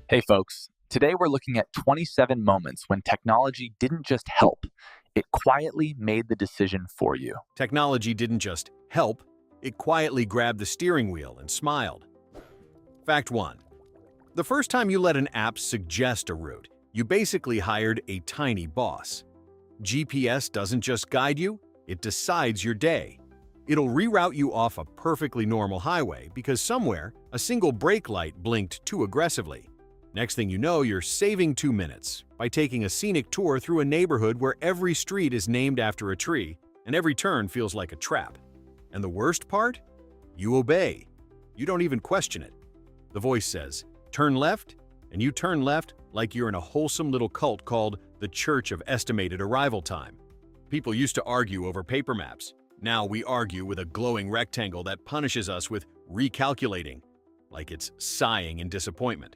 Hey folks, today we're looking at 27 moments when technology didn't just help, it quietly made the decision for you. Technology didn't just help, it quietly grabbed the steering wheel and smiled. Fact 1. The first time you let an app suggest a route, you basically hired a tiny boss. GPS doesn't just guide you, it decides your day. It'll reroute you off a perfectly normal highway because somewhere a single brake light blinked too aggressively. Next thing you know, you're saving 2 minutes by taking a scenic tour through a neighborhood where every street is named after a tree and every turn feels like a trap. And the worst part? You obey. You don't even question it. The voice says, "Turn left," and you turn left like you're in a wholesome little cult called the Church of Estimated Arrival Time. People used to argue over paper maps. Now we argue with a glowing rectangle that punishes us with recalculating, like it's sighing in disappointment.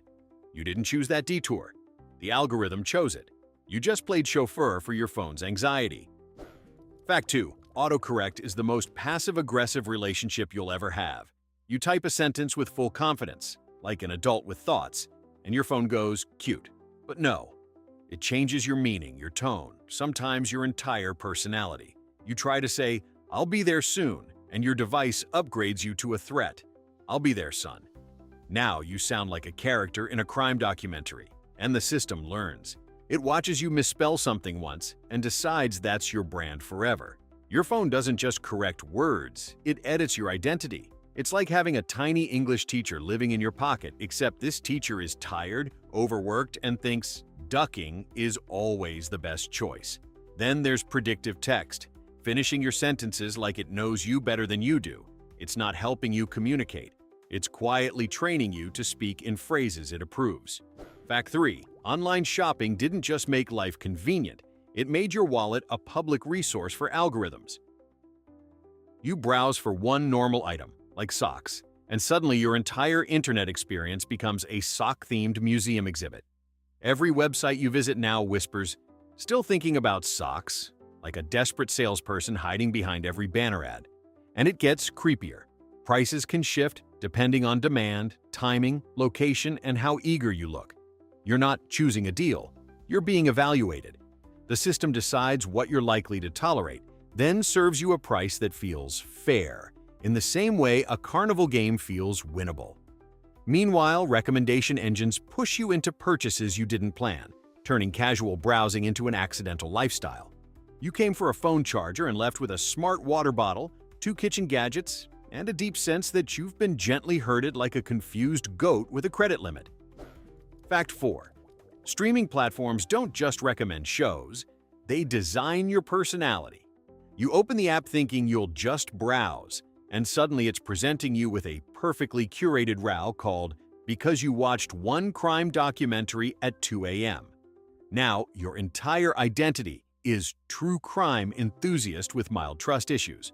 You didn't choose that detour. The algorithm chose it. You just played chauffeur for your phone's anxiety. Fact 2. Autocorrect is the most passive-aggressive relationship you'll ever have. You type a sentence with full confidence, like an adult with thoughts, and your phone goes, "Cute." But no. It changes your meaning, your tone, sometimes your entire personality. You try to say, "I'll be there soon," and your device upgrades you to a threat. "I'll be there, son." Now you sound like a character in a crime documentary, and the system learns. It watches you misspell something once and decides that's your brand forever. Your phone doesn't just correct words, it edits your identity. It's like having a tiny English teacher living in your pocket, except this teacher is tired, overworked, and thinks ducking is always the best choice. Then there's predictive text, finishing your sentences like it knows you better than you do. It's not helping you communicate. It's quietly training you to speak in phrases it approves. Fact 3. Online shopping didn't just make life convenient, it made your wallet a public resource for algorithms. You browse for one normal item, like socks, and suddenly your entire internet experience becomes a sock-themed museum exhibit. Every website you visit now whispers, "Still thinking about socks?" like a desperate salesperson hiding behind every banner ad. And it gets creepier. Prices can shift depending on demand, timing, location, and how eager you look. You're not choosing a deal, you're being evaluated. The system decides what you're likely to tolerate, then serves you a price that feels fair, in the same way a carnival game feels winnable. Meanwhile, recommendation engines push you into purchases you didn't plan, turning casual browsing into an accidental lifestyle. You came for a phone charger and left with a smart water bottle, 2 kitchen gadgets, and a deep sense that you've been gently herded like a confused goat with a credit limit. Fact 4. Streaming platforms don't just recommend shows, they design your personality. You open the app thinking you'll just browse, and suddenly it's presenting you with a perfectly curated row called "Because You Watched One Crime Documentary at 2 a.m." Now, your entire identity is true crime enthusiast with mild trust issues.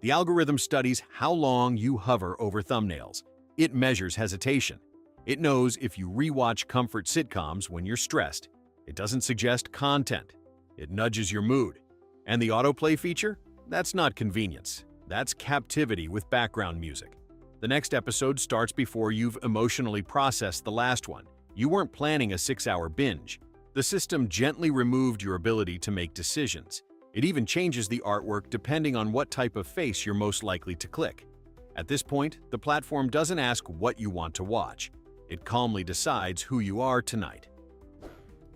The algorithm studies how long you hover over thumbnails. It measures hesitation. It knows if you rewatch comfort sitcoms when you're stressed. It doesn't suggest content. It nudges your mood. And the autoplay feature? That's not convenience. That's captivity with background music. The next episode starts before you've emotionally processed the last one. You weren't planning a 6-hour binge. The system gently removed your ability to make decisions. It even changes the artwork depending on what type of face you're most likely to click. At this point, the platform doesn't ask what you want to watch. It calmly decides who you are tonight.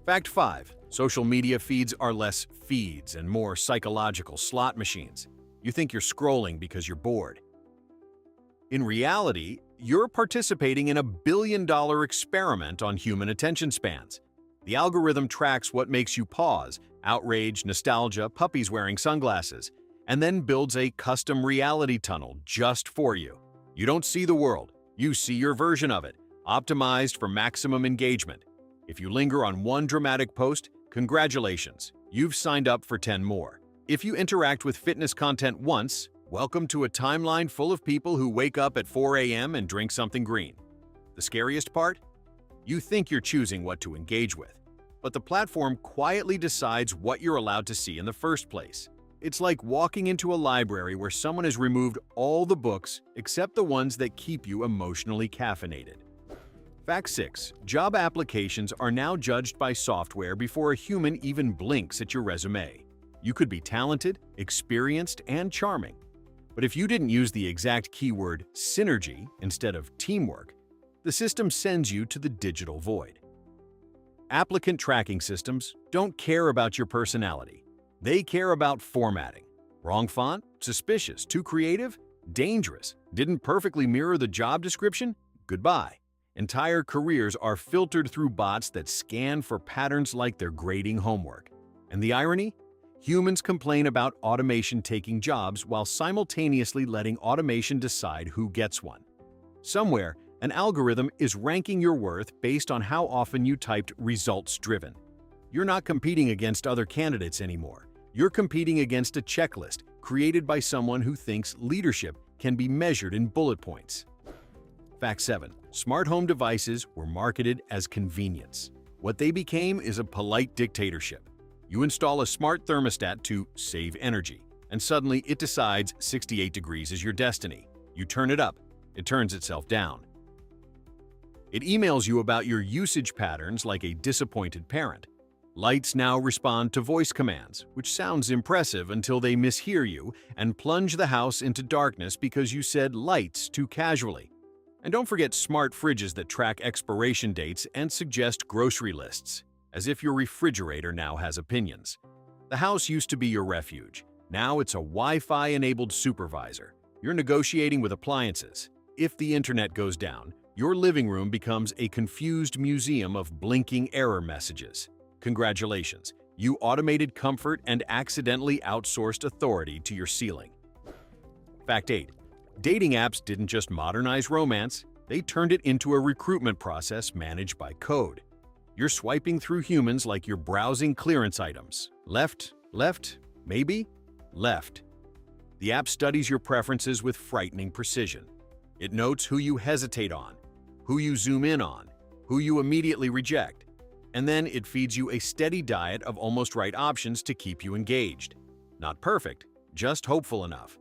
Fact 5. Social media feeds are less feeds and more psychological slot machines. You think you're scrolling because you're bored. In reality, you're participating in a billion-dollar experiment on human attention spans. The algorithm tracks what makes you pause, outrage, nostalgia, puppies wearing sunglasses, and then builds a custom reality tunnel just for you. You don't see the world, you see your version of it, optimized for maximum engagement. If you linger on one dramatic post, congratulations, you've signed up for 10 more. If you interact with fitness content once, welcome to a timeline full of people who wake up at 4 a.m. and drink something green. The scariest part? You think you're choosing what to engage with, but the platform quietly decides what you're allowed to see in the first place. It's like walking into a library where someone has removed all the books except the ones that keep you emotionally caffeinated. Fact 6. Job applications are now judged by software before a human even blinks at your resume. You could be talented, experienced, and charming. But if you didn't use the exact keyword synergy instead of teamwork, the system sends you to the digital void. Applicant tracking systems don't care about your personality. They care about formatting. Wrong font? Suspicious. Too creative? Dangerous. Didn't perfectly mirror the job description? Goodbye. Entire careers are filtered through bots that scan for patterns like they're grading homework. And the irony? Humans complain about automation taking jobs while simultaneously letting automation decide who gets one. Somewhere, an algorithm is ranking your worth based on how often you typed results-driven. You're not competing against other candidates anymore. You're competing against a checklist created by someone who thinks leadership can be measured in bullet points. Fact 7. Smart home devices were marketed as convenience. What they became is a polite dictatorship. You install a smart thermostat to save energy, and suddenly it decides 68 degrees is your destiny. You turn it up, it turns itself down. It emails you about your usage patterns like a disappointed parent. Lights now respond to voice commands, which sounds impressive until they mishear you and plunge the house into darkness because you said lights too casually. And don't forget smart fridges that track expiration dates and suggest grocery lists, as if your refrigerator now has opinions. The house used to be your refuge. Now it's a Wi-Fi-enabled supervisor. You're negotiating with appliances. If the internet goes down, your living room becomes a confused museum of blinking error messages. Congratulations, you automated comfort and accidentally outsourced authority to your ceiling. Fact 8. Dating apps didn't just modernize romance, they turned it into a recruitment process managed by code. You're swiping through humans like you're browsing clearance items. Left, maybe, left. The app studies your preferences with frightening precision. It notes who you hesitate on, who you zoom in on, who you immediately reject, and then it feeds you a steady diet of almost right options to keep you engaged. Not perfect, just hopeful enough.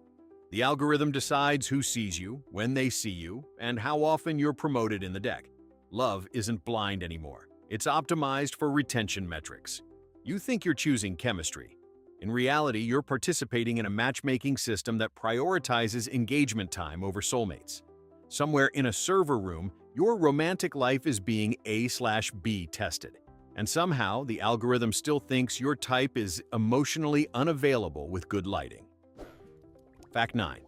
The algorithm decides who sees you, when they see you, and how often you're promoted in the deck. Love isn't blind anymore. It's optimized for retention metrics. You think you're choosing chemistry. In reality, you're participating in a matchmaking system that prioritizes engagement time over soulmates. Somewhere in a server room, your romantic life is being A/B tested. And somehow, the algorithm still thinks your type is emotionally unavailable with good lighting. Fact 9.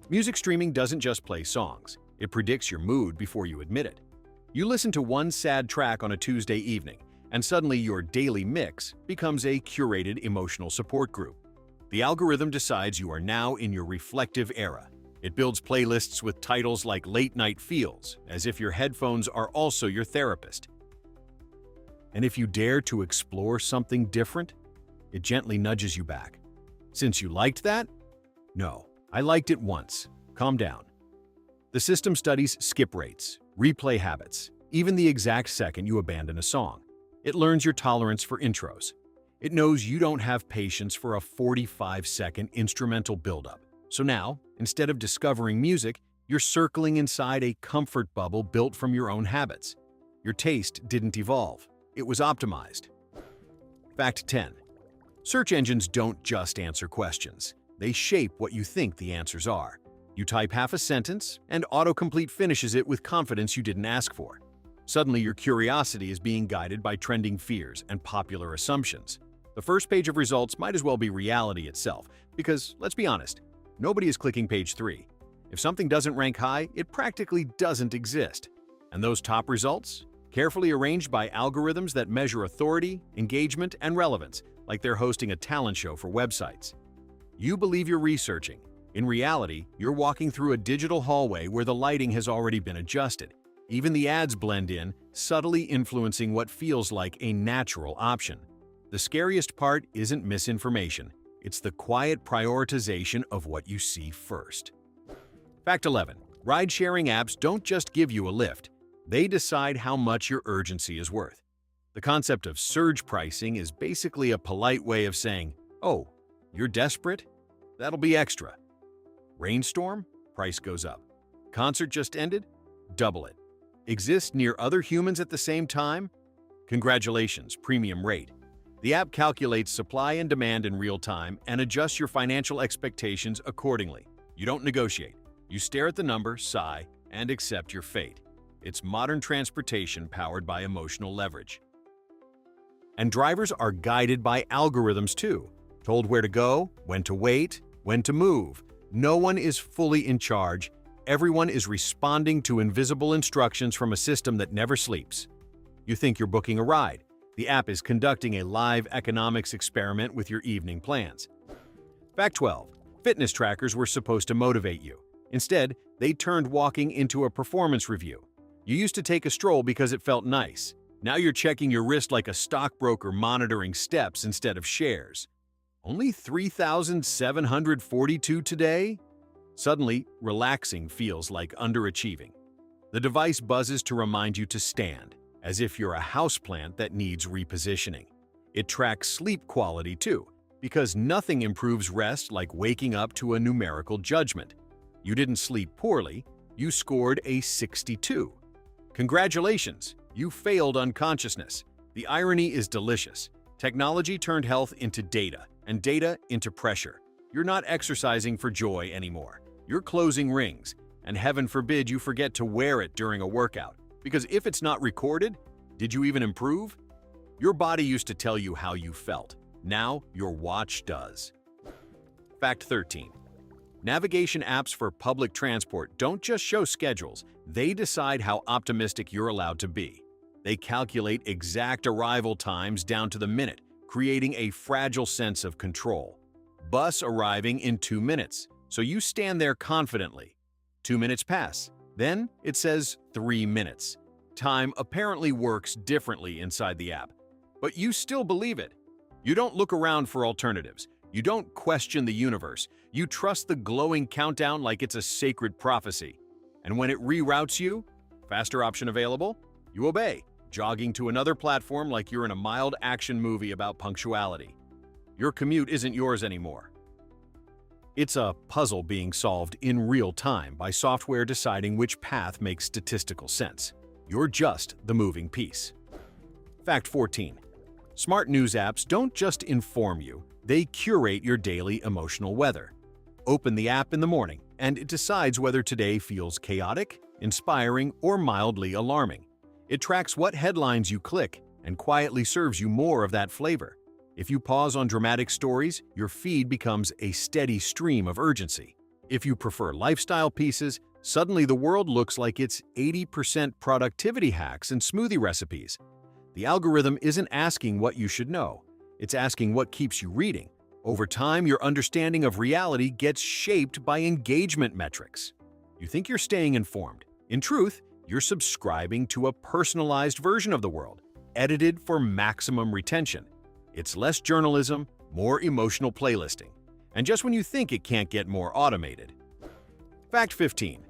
Music streaming doesn't just play songs. It predicts your mood before you admit it. You listen to one sad track on a Tuesday evening, and suddenly your daily mix becomes a curated emotional support group. The algorithm decides you are now in your reflective era. It builds playlists with titles like Late Night Feels, as if your headphones are also your therapist. And if you dare to explore something different, it gently nudges you back. Since you liked that? No, I liked it once. Calm down. The system studies skip rates, replay habits, even the exact second you abandon a song. It learns your tolerance for intros. It knows you don't have patience for a 45-second instrumental buildup. So now, instead of discovering music, you're circling inside a comfort bubble built from your own habits. Your taste didn't evolve. It was optimized. Fact 10. Search engines don't just answer questions. They shape what you think the answers are. You type half a sentence, and autocomplete finishes it with confidence you didn't ask for. Suddenly, your curiosity is being guided by trending fears and popular assumptions. The first page of results might as well be reality itself, because, let's be honest, nobody is clicking page 3. If something doesn't rank high, it practically doesn't exist. And those top results? Carefully arranged by algorithms that measure authority, engagement, and relevance, like they're hosting a talent show for websites. You believe you're researching. In reality, you're walking through a digital hallway where the lighting has already been adjusted. Even the ads blend in, subtly influencing what feels like a natural option. The scariest part isn't misinformation. It's the quiet prioritization of what you see first. Fact 11. Ride-sharing apps don't just give you a lift. They decide how much your urgency is worth. The concept of surge pricing is basically a polite way of saying, "Oh, you're desperate? That'll be extra." Rainstorm? Price goes up. Concert just ended? Double it. Exist near other humans at the same time? Congratulations, premium rate. The app calculates supply and demand in real time and adjusts your financial expectations accordingly. You don't negotiate. You stare at the number, sigh, and accept your fate. It's modern transportation powered by emotional leverage. And drivers are guided by algorithms too, told where to go, when to wait, when to move. No one is fully in charge. Everyone is responding to invisible instructions from a system that never sleeps. You think you're booking a ride. The app is conducting a live economics experiment with your evening plans. Fact 12. Fitness trackers were supposed to motivate you. Instead, they turned walking into a performance review. You used to take a stroll because it felt nice. Now you're checking your wrist like a stockbroker monitoring steps instead of shares. Only 3,742 today? Suddenly, relaxing feels like underachieving. The device buzzes to remind you to stand, as if you're a houseplant that needs repositioning. It tracks sleep quality too, because nothing improves rest like waking up to a numerical judgment. You didn't sleep poorly, you scored a 62. Congratulations, you failed unconsciousness. The irony is delicious. Technology turned health into data, and data into pressure. You're not exercising for joy anymore. You're closing rings, and heaven forbid you forget to wear it during a workout. Because if it's not recorded, did you even improve? Your body used to tell you how you felt. Now your watch does. Fact 13. Navigation apps for public transport don't just show schedules, they decide how optimistic you're allowed to be. They calculate exact arrival times down to the minute, creating a fragile sense of control. Bus arriving in 2 minutes, so you stand there confidently. 2 minutes pass, then it says 3 minutes. Time apparently works differently inside the app, but you still believe it. You don't look around for alternatives. You don't question the universe. You trust the glowing countdown like it's a sacred prophecy. And when it reroutes you, faster option available, you obey, jogging to another platform like you're in a mild action movie about punctuality. Your commute isn't yours anymore. It's a puzzle being solved in real time by software deciding which path makes statistical sense. You're just the moving piece. Fact 14. Smart news apps don't just inform you, they curate your daily emotional weather. Open the app in the morning, and it decides whether today feels chaotic, inspiring, or mildly alarming. It tracks what headlines you click and quietly serves you more of that flavor. If you pause on dramatic stories, your feed becomes a steady stream of urgency. If you prefer lifestyle pieces, suddenly the world looks like it's 80% productivity hacks and smoothie recipes. The algorithm isn't asking what you should know. It's asking what keeps you reading. Over time, your understanding of reality gets shaped by engagement metrics. You think you're staying informed. In truth, you're subscribing to a personalized version of the world, edited for maximum retention. It's less journalism, more emotional playlisting. And just when you think it can't get more automated. Fact 15.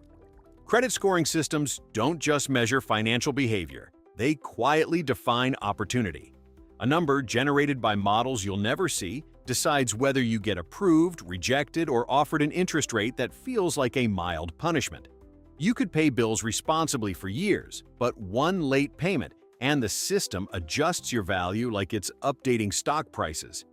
Credit scoring systems don't just measure financial behavior. They quietly define opportunity. A number generated by models you'll never see decides whether you get approved, rejected, or offered an interest rate that feels like a mild punishment. You could pay bills responsibly for years, but one late payment and the system adjusts your value like it's updating stock prices.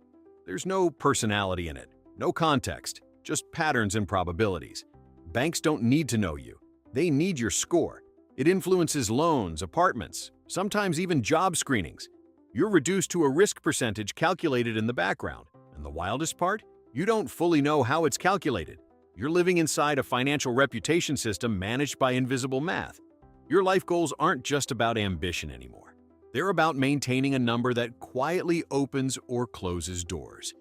There's no personality in it, no context, just patterns and probabilities. Banks don't need to know you. They need your score. It influences loans, apartments, sometimes even job screenings. You're reduced to a risk percentage calculated in the background. And the wildest part? You don't fully know how it's calculated. You're living inside a financial reputation system managed by invisible math. Your life goals aren't just about ambition anymore. They're about maintaining a number that quietly opens or closes doors.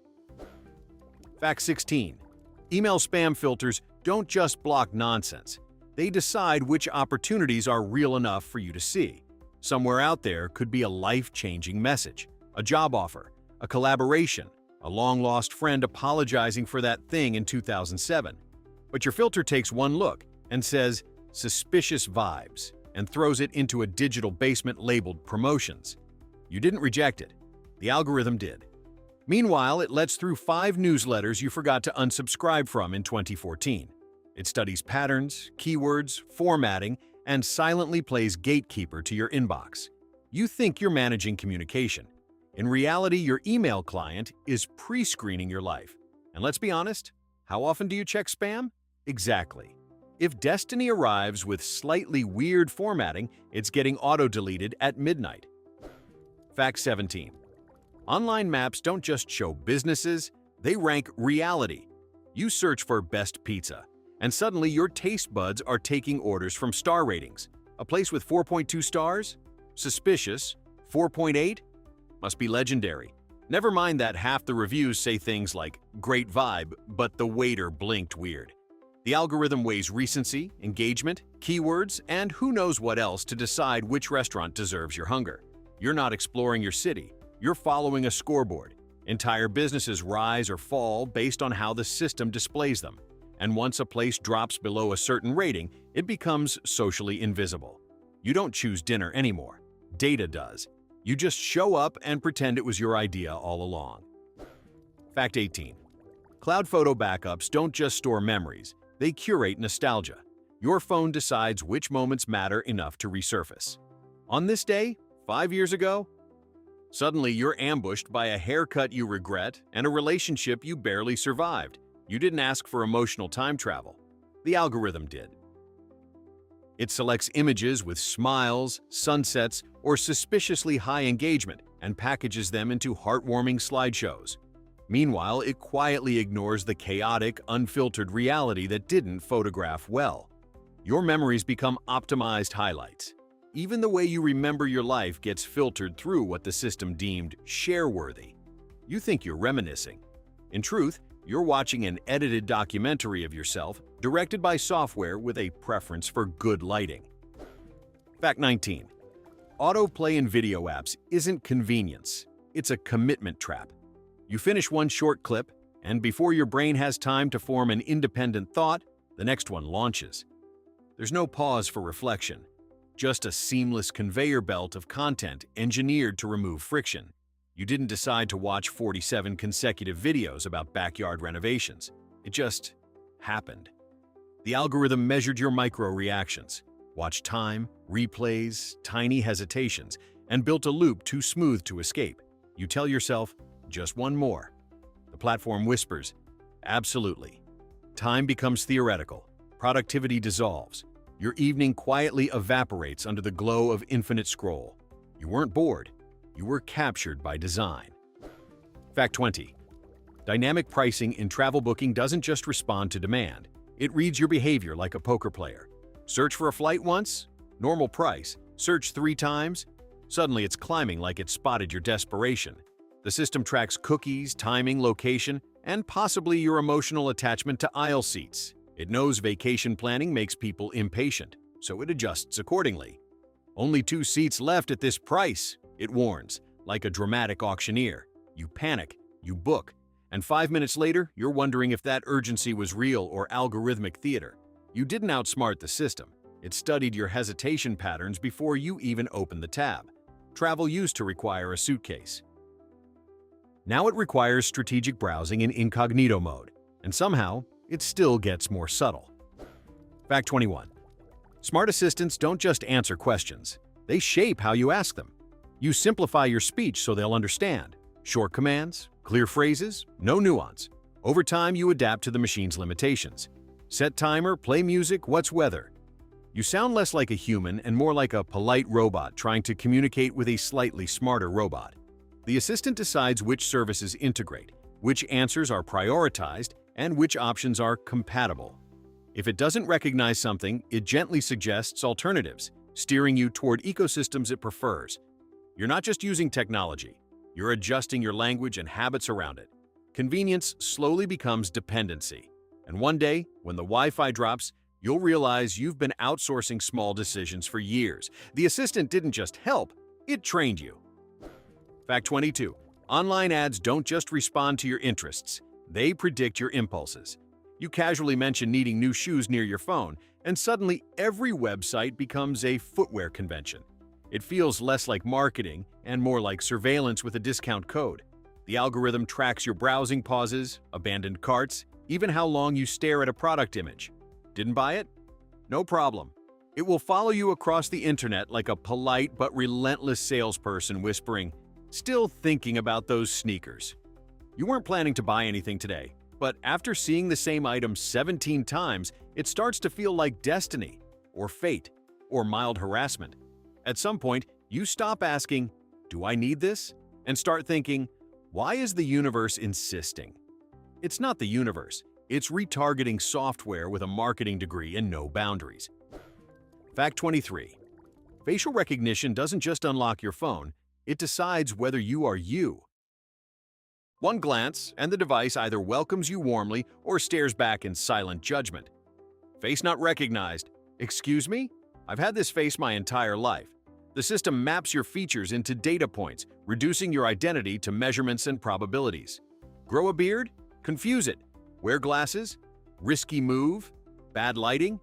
Fact 16. Email spam filters don't just block nonsense. They decide which opportunities are real enough for you to see. Somewhere out there could be a life-changing message, a job offer, a collaboration, a long-lost friend apologizing for that thing in 2007. But your filter takes one look and says, "Suspicious vibes," and throws it into a digital basement labeled promotions. You didn't reject it. The algorithm did. Meanwhile, it lets through 5 newsletters you forgot to unsubscribe from in 2014. It studies patterns, keywords, formatting, and silently plays gatekeeper to your inbox. You think you're managing communication. In reality, your email client is pre-screening your life. And let's be honest, how often do you check spam? Exactly. If Destiny arrives with slightly weird formatting, it's getting auto-deleted at midnight. Fact 17. Online maps don't just show businesses, they rank reality. You search for best pizza, and suddenly your taste buds are taking orders from star ratings. A place with 4.2 stars? Suspicious. 4.8? Must be legendary. Never mind that half the reviews say things like, great vibe, but the waiter blinked weird. The algorithm weighs recency, engagement, keywords, and who knows what else to decide which restaurant deserves your hunger. You're not exploring your city, you're following a scoreboard. Entire businesses rise or fall based on how the system displays them. And once a place drops below a certain rating, it becomes socially invisible. You don't choose dinner anymore. Data does. You just show up and pretend it was your idea all along. Fact 18. Cloud photo backups don't just store memories, they curate nostalgia. Your phone decides which moments matter enough to resurface. On this day, 5 years ago, suddenly you're ambushed by a haircut you regret and a relationship you barely survived. You didn't ask for emotional time travel. The algorithm did. It selects images with smiles, sunsets, or suspiciously high engagement and packages them into heartwarming slideshows. Meanwhile, it quietly ignores the chaotic, unfiltered reality that didn't photograph well. Your memories become optimized highlights. Even the way you remember your life gets filtered through what the system deemed share-worthy. You think you're reminiscing. In truth, you're watching an edited documentary of yourself, directed by software with a preference for good lighting. Fact 19. Autoplay in video apps isn't convenience, it's a commitment trap. You finish one short clip, and before your brain has time to form an independent thought, the next one launches. There's no pause for reflection, just a seamless conveyor belt of content engineered to remove friction. You didn't decide to watch 47 consecutive videos about backyard renovations. It just happened. The algorithm measured your micro-reactions, watched time, replays, tiny hesitations, and built a loop too smooth to escape. You tell yourself, just one more. The platform whispers, absolutely. Time becomes theoretical. Productivity dissolves. Your evening quietly evaporates under the glow of infinite scroll. You weren't bored. You were captured by design. Fact 20. Dynamic pricing in travel booking doesn't just respond to demand. It reads your behavior like a poker player. Search for a flight once, normal price. Search 3 times, suddenly it's climbing like it spotted your desperation. The system tracks cookies, timing, location, and possibly your emotional attachment to aisle seats. It knows vacation planning makes people impatient, so it adjusts accordingly. Only 2 seats left at this price, it warns, like a dramatic auctioneer. You panic, you book, and 5 minutes later, you're wondering if that urgency was real or algorithmic theater. You didn't outsmart the system. It studied your hesitation patterns before you even opened the tab. Travel used to require a suitcase. Now it requires strategic browsing in incognito mode, and somehow, it still gets more subtle. Fact 21. Smart assistants don't just answer questions, they shape how you ask them. You simplify your speech so they'll understand. Short commands, clear phrases, no nuance. Over time, you adapt to the machine's limitations. Set timer, play music, what's weather? You sound less like a human and more like a polite robot trying to communicate with a slightly smarter robot. The assistant decides which services integrate, which answers are prioritized, and which options are compatible. If it doesn't recognize something, it gently suggests alternatives, steering you toward ecosystems it prefers. You're not just using technology, you're adjusting your language and habits around it. Convenience slowly becomes dependency. And one day, when the Wi-Fi drops, you'll realize you've been outsourcing small decisions for years. The assistant didn't just help, it trained you. Fact 22. Online ads don't just respond to your interests, they predict your impulses. You casually mention needing new shoes near your phone, and suddenly every website becomes a footwear convention. It feels less like marketing and more like surveillance with a discount code. The algorithm tracks your browsing pauses, abandoned carts, even how long you stare at a product image. Didn't buy it? No problem. It will follow you across the internet like a polite but relentless salesperson whispering, "Still thinking about those sneakers." You weren't planning to buy anything today, but after seeing the same item 17 times, it starts to feel like destiny, or fate, or mild harassment. At some point, you stop asking, "Do I need this?" and start thinking, "Why is the universe insisting?" It's not the universe. It's retargeting software with a marketing degree and no boundaries. Fact 23. Facial recognition doesn't just unlock your phone, it decides whether you are you. One glance, and the device either welcomes you warmly or stares back in silent judgment. Face not recognized. Excuse me? I've had this face my entire life. The system maps your features into data points, reducing your identity to measurements and probabilities. Grow a beard? Confuse it. Wear glasses? Risky move? Bad lighting?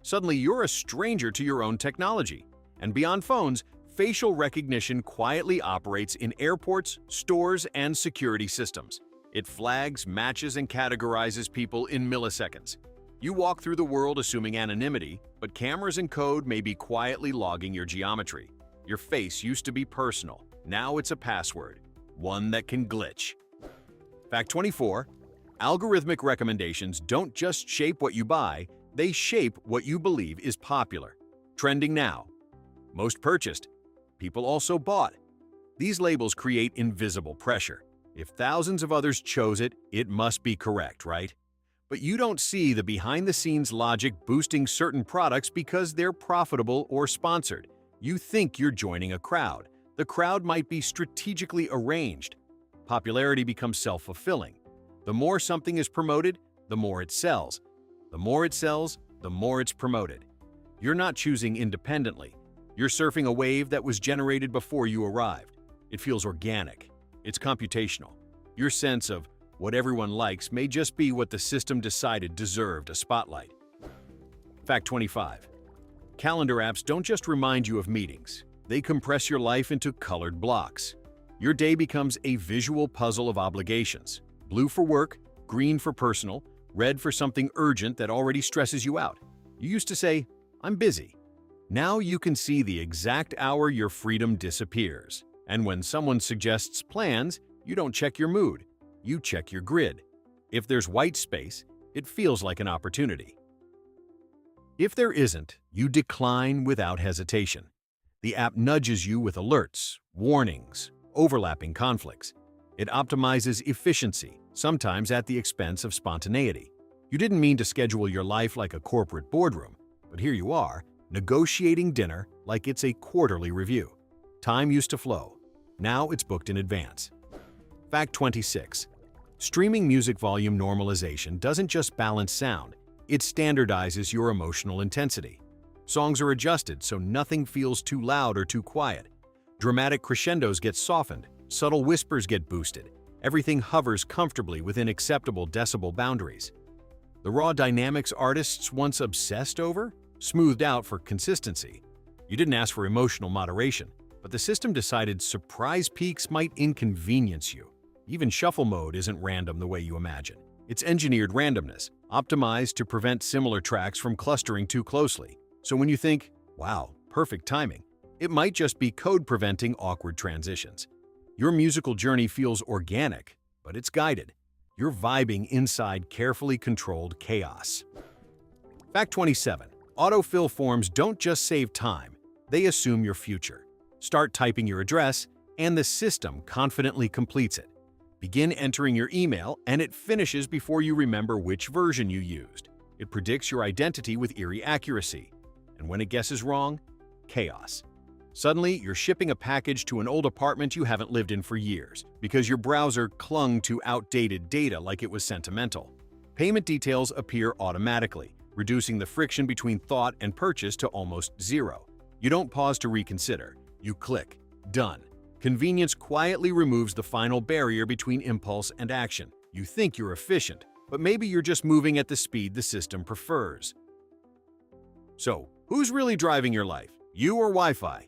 Suddenly you're a stranger to your own technology. And beyond phones, facial recognition quietly operates in airports, stores, and security systems. It flags, matches, and categorizes people in milliseconds. You walk through the world assuming anonymity, but cameras and code may be quietly logging your geometry. Your face used to be personal. Now it's a password, one that can glitch. Fact 24. Algorithmic recommendations don't just shape what you buy, they shape what you believe is popular. Trending now. Most purchased. People also bought. These labels create invisible pressure. If thousands of others chose it, it must be correct, right? But you don't see the behind-the-scenes logic boosting certain products because they're profitable or sponsored. You think you're joining a crowd. The crowd might be strategically arranged. Popularity becomes self-fulfilling. The more something is promoted, the more it sells. The more it sells, the more it's promoted. You're not choosing independently. You're surfing a wave that was generated before you arrived. It feels organic. It's computational. Your sense of what everyone likes may just be what the system decided deserved a spotlight. Fact 25. Calendar apps don't just remind you of meetings. They compress your life into colored blocks. Your day becomes a visual puzzle of obligations. Blue for work, green for personal, red for something urgent that already stresses you out. You used to say, "I'm busy." Now you can see the exact hour your freedom disappears. And when someone suggests plans, you don't check your mood. You check your grid. If there's white space, it feels like an opportunity. If there isn't, you decline without hesitation. The app nudges you with alerts, warnings, overlapping conflicts. It optimizes efficiency, sometimes at the expense of spontaneity. You didn't mean to schedule your life like a corporate boardroom, but here you are, negotiating dinner like it's a quarterly review. Time used to flow. Now it's booked in advance. Fact 26. Streaming music volume normalization doesn't just balance sound, it standardizes your emotional intensity. Songs are adjusted so nothing feels too loud or too quiet. Dramatic crescendos get softened, subtle whispers get boosted. Everything hovers comfortably within acceptable decibel boundaries. The raw dynamics artists once obsessed over? Smoothed out for consistency. You didn't ask for emotional moderation, but the system decided surprise peaks might inconvenience you. Even shuffle mode isn't random the way you imagine. It's engineered randomness, optimized to prevent similar tracks from clustering too closely. So when you think, "Wow, perfect timing," it might just be code preventing awkward transitions. Your musical journey feels organic, but it's guided. You're vibing inside carefully controlled chaos. Fact 27. Autofill forms don't just save time, they assume your future. Start typing your address, and the system confidently completes it. Begin entering your email, and it finishes before you remember which version you used. It predicts your identity with eerie accuracy. And when it guesses wrong, chaos. Suddenly, you're shipping a package to an old apartment you haven't lived in for years because your browser clung to outdated data like it was sentimental. Payment details appear automatically, reducing the friction between thought and purchase to almost zero. You don't pause to reconsider. You click. Done. Convenience quietly removes the final barrier between impulse and action. You think you're efficient, but maybe you're just moving at the speed the system prefers. So, who's really driving your life? You or Wi-Fi?